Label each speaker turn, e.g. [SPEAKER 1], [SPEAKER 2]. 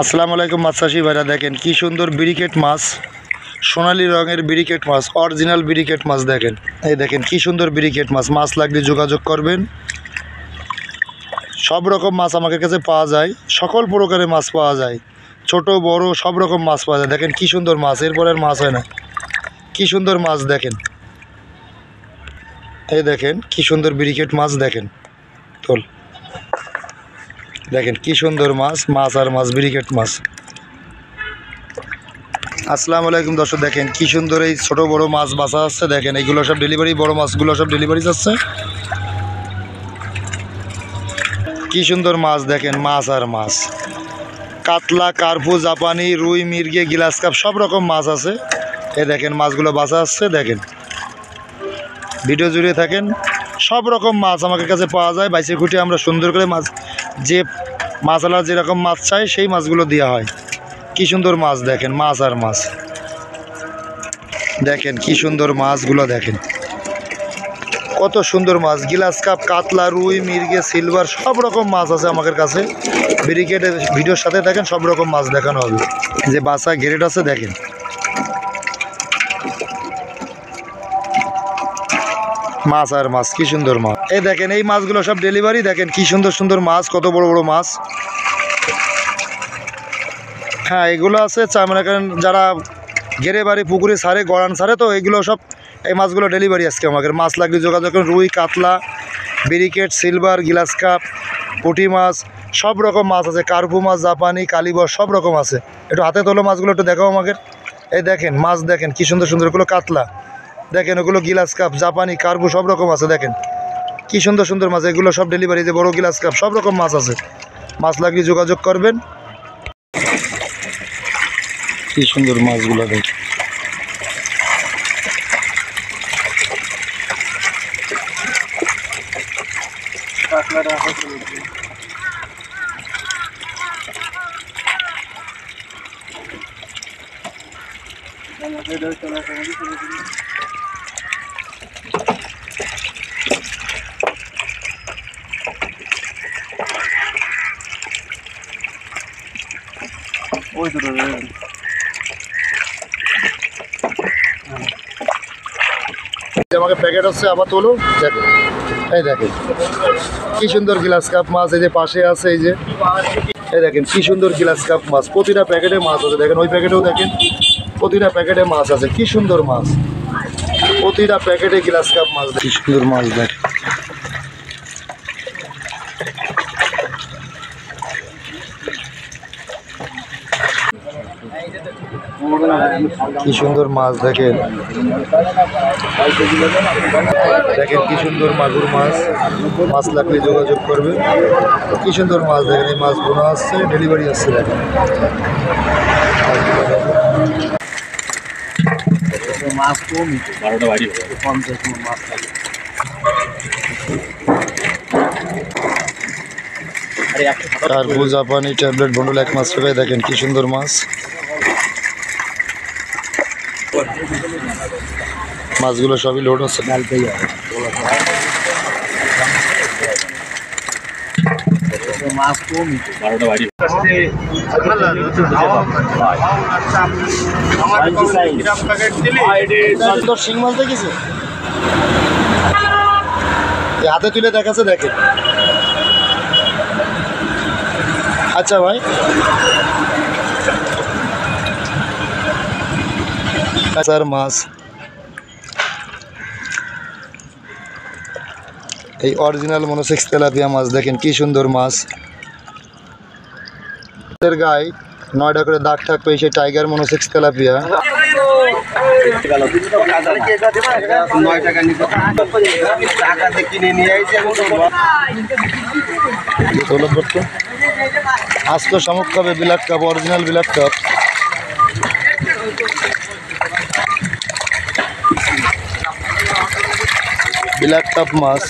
[SPEAKER 1] আসসালামু আলাইকুম মাছ চাষি ভাইরা, দেখেন কি সুন্দর ব্রিকেট মাছ, সোনালী রঙের ব্রিকেট মাছ, অরিজিনাল ব্রিকেট মাছ। দেখেন, এই দেখেন কি সুন্দর ব্রিকেট মাছ। মাছ লাগলে যোগাযোগ করবেন। সব রকম মাছ আমাদের কাছে পাওয়া যায়, সকল প্রকারের মাছ পাওয়া যায়, ছোট বড় সব রকম মাছ পাওয়া যায়। দেখেন কি সুন্দর মাছ, এরপর আর মাছ হয় না। কি সুন্দর মাছ দেখেন, এই দেখেন কি সুন্দর ব্রিকেট মাছ। দেখেন তোল, দেখেন কি সুন্দর মাছ, মাছ আর মাছ, ব্রিকেট মাছ। আসসালামু আলাইকুম দর্শক, দেখেন কি সুন্দর এই ছোট বড় মাছ বাছা আছে। দেখেন এইগুলো সব ডেলিভারি, বড় মাছগুলো সব ডেলিভারি যাচ্ছে। কি সুন্দর মাছ দেখেন, মাছ আর মাছ, কাতলা, কার্পু, জাপানি, রুই, মির্গে, গ্লাস কাপ সব রকম মাছ আছে। এ দেখেন মাছগুলো বাছা আসছে। দেখেন ভিডিও জুড়ে থাকেন। সব রকম মাছ আমাদের কাছে পাওয়া যায়। বাইসে খুঁটে আমরা সুন্দর করে মাছ, যে মাছালা যেরকম মাছ চাই সেই মাছগুলো দেওয়া হয়। কি সুন্দর মাছ দেখেন, মাছ আর মাছ। দেখেন কি সুন্দর মাছগুলো, দেখেন কত সুন্দর মাছ। গ্লাস কাপ, কাতলা, রুই, মির্গে, সিলভার সব রকম মাছ আছে আমাদের কাছে। ব্রিকেটের ভিডিওর সাথে দেখেন, সব রকম মাছ দেখানো হবে। যে বাসা গ্রেড আছে দেখেন, মাছ আর মাছ, কি সুন্দর মাছ। এই দেখেন এই মাছগুলো সব ডেলিভারি। দেখেন কি সুন্দর সুন্দর মাছ, কত বড় বড় মাছ। হ্যাঁ, এগুলো আছে মনে করেন যারা ঘেরে বাড়ি পুকুরে ছাড়ে, গড়ান ছাড়ে, তো এইগুলো সব এই মাছগুলো ডেলিভারি আজকে আমাদের। মাছ লাগলে যোগাযোগ করেন। রুই, কাতলা, ব্রিকেট, সিলভার, গ্লাস কাপ, পুঁটি মাছ সব রকম মাছ আছে। কার্পু মাছ, জাপানি, কালিবর সব রকম আছে। একটু হাতে তোলো মাছগুলো, একটু দেখাও আমাদের। এই দেখেন মাছ, দেখেন কি সুন্দর সুন্দর। ওগুলো কাতলা, দেখেন ওগুলো গ্লাস কাপ, জাপানি, কার্পু সব রকম আছে। দেখেন কি সুন্দর সুন্দর মাছ, এগুলো সব ডেলিভারি। যে বড় গ্লাস কাপ সব রকম মাছ আছে। মাছ লাগলে যোগাযোগ করবেন। কি সুন্দর মাছগুলো দেখেন। আমাকে প্যাকেট হচ্ছে, আবার তোলো। দেখেন এই দেখেন কি সুন্দর গ্লাস কাপ মাছ। এই যে পাশে আছে, এই যে এই দেখেন কি সুন্দর গ্লাস কাপ মাছ। প্রতিটা প্যাকেটে মাছ আছে। দেখেন ওই প্যাকেটেও দেখেন, প্রতিটা প্যাকেটে মাছ আছে। কি সুন্দর মাছ, প্রতিটা প্যাকেটে গ্লাস কাপ মাছ। কি সুন্দর মাছ দেখেন। কি সুন্দর মাছ দেখেন, দেখেন কি সুন্দর মাগুর মাছ। মাছ লাগলে যোগাযোগ করবে। কি সুন্দর মাছ দেখেন। এই মাছ বোনা আসছে, ডেলিভারি আসছে। দেখেন মাছ কম, 12টা বাড়ি 50 মাছ থাকে। কার্পু, জাপানি, ট্যাবলেট বন্ডল 1 মাছ টাকায়। দেখেন কি সুন্দর মাছ। মাছগুলো সবই লোড হচ্ছে। মাছ কম, 12টা বাড়ি। শিং মাছ দেখেছে, হাতে তুলে দেখাচ্ছে। দেখেন আচ্ছা ভাই, স্যার মাছ, এই অরিজিনাল মনোসেক্স তেলাপিয়া মাছ। দেখেন কি সুন্দর মাছ। এর গায়ে 9টা করে দাগ থাকবে, সেই টাইগার মনোসেক্স তেলাপিয়া। আজকে শামুক খাবে, বিলাক কাপ, অরিজিনাল বিলাক কাপ। বিলাক কাপ মাছ।